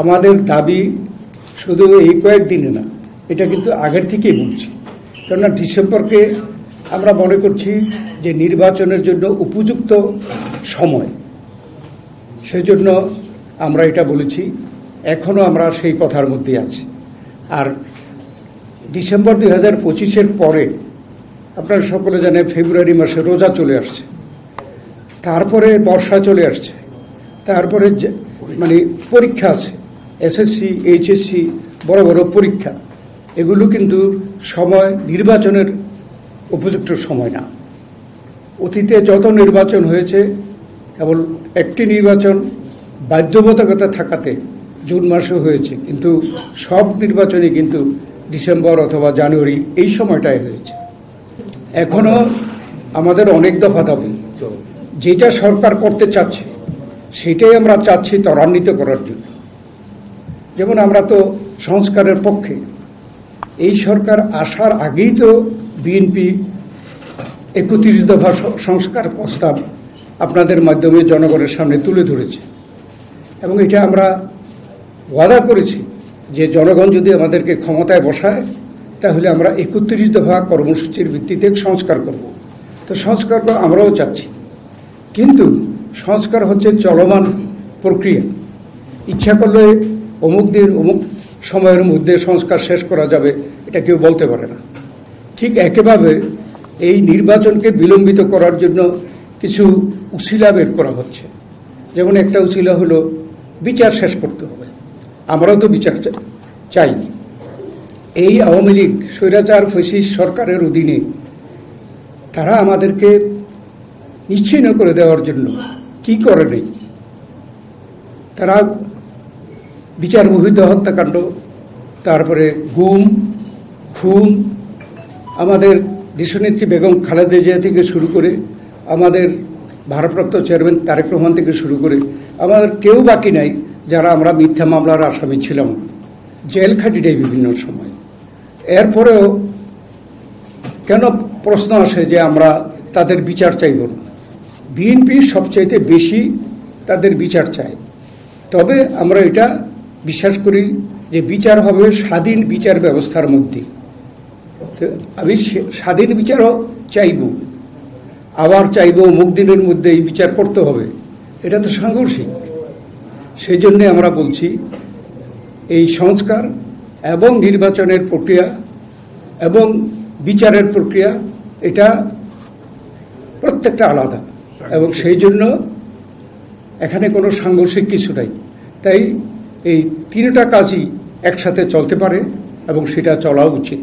আমাদের দাবি শুধু এই কয়েকদিনে না, এটা কিন্তু আগের থেকেই বলছি। কেননা ডিসেম্বরকে আমরা মনে করছি যে নির্বাচনের জন্য উপযুক্ত সময়, সেজন্য আমরা এটা বলেছি। এখনও আমরা সেই কথার মধ্যে আছি। আর ডিসেম্বর 2025-এর পরে আপনারা সকলে জানেন ফেব্রুয়ারি মাসে রোজা চলে আসছে, তারপরে বর্ষা চলে আসছে, তারপরে মানে পরীক্ষা আছে, এসএসসি, এইচএসসি, বড় বড় পরীক্ষা। এগুলো কিন্তু সময় নির্বাচনের উপযুক্ত সময় না। অতীতে যত নির্বাচন হয়েছে, কেবল একটি নির্বাচন বাধ্যবাধকতা থাকাতে জুন মাসে হয়েছে, কিন্তু সব নির্বাচনই কিন্তু ডিসেম্বর অথবা জানুয়ারি এই সময়টায় হয়েছে। এখনও আমাদের অনেক দফা দাবি, যেটা সরকার করতে চাচ্ছে সেটাই আমরা চাচ্ছি ত্বরান্বিত করার জন্য। যেমন আমরা তো সংস্কারের পক্ষে। এই সরকার আসার আগেই তো বিএনপি 31 দফা সংস্কার প্রস্তাব আপনাদের মাধ্যমে জনগণের সামনে তুলে ধরেছে, এবং এটা আমরা ওয়াদা করেছি যে জনগণ যদি আমাদেরকে ক্ষমতায় বসায় তাহলে আমরা 31 দফা কর্মসূচির ভিত্তিতে সংস্কার করব। তো সংস্কার আমরাও চাচ্ছি, কিন্তু সংস্কার হচ্ছে চলমান প্রক্রিয়া। ইচ্ছা করলে অমুক দিন অমুক সময়ের মধ্যে সংস্কার শেষ করা যাবে, এটা কেউ বলতে পারে না। ঠিক একইভাবে এই নির্বাচনকে বিলম্বিত করার জন্য কিছু উছিলা বের করা হচ্ছে। যেমন একটা উছিলা হলো বিচার শেষ করতে হবে। আমরাও তো বিচার চাই। এই আওয়ামী লীগ স্বৈরাচার ফ্যাসিস্ট সরকারের অধীনে তারা আমাদেরকে নিশ্চিহ্ন করে দেওয়ার জন্য কি করে নেই। তারা বিচার বহির্ভূত হত্যাকাণ্ড, তারপরে গুম, খুন, আমাদের দেশনেত্রী বেগম খালেদা জিয়া থেকে শুরু করে আমাদের ভারপ্রাপ্ত চেয়ারম্যান তারেক রহমান থেকে শুরু করে আমাদের কেউ বাকি নাই যারা আমরা মিথ্যা মামলার আসামি ছিলাম, জেল খাটি দেয় বিভিন্ন সময়। এরপরেও কেন প্রশ্ন আসে যে আমরা তাদের বিচার চাইব না? বিএনপি সবচাইতে বেশি তাদের বিচার চায়। তবে আমরা এটা বিশ্বাস করি যে বিচার হবে স্বাধীন বিচার ব্যবস্থার মধ্যে। আমি স্বাধীন বিচারও চাইব, আবার চাইব অমুক দিনের মধ্যে এই বিচার করতে হবে। এটা তো সাংঘর্ষিক। সেই জন্যে আমরা বলছি এই সংস্কার এবং নির্বাচনের প্রক্রিয়া এবং বিচারের প্রক্রিয়া এটা প্রত্যেকটা আলাদা, এবং সেই জন্য এখানে কোনো সাংঘর্ষিক কিছু নাই। তাই এই তিনটা কাজই একসাথে চলতে পারে এবং সেটা চলা উচিত।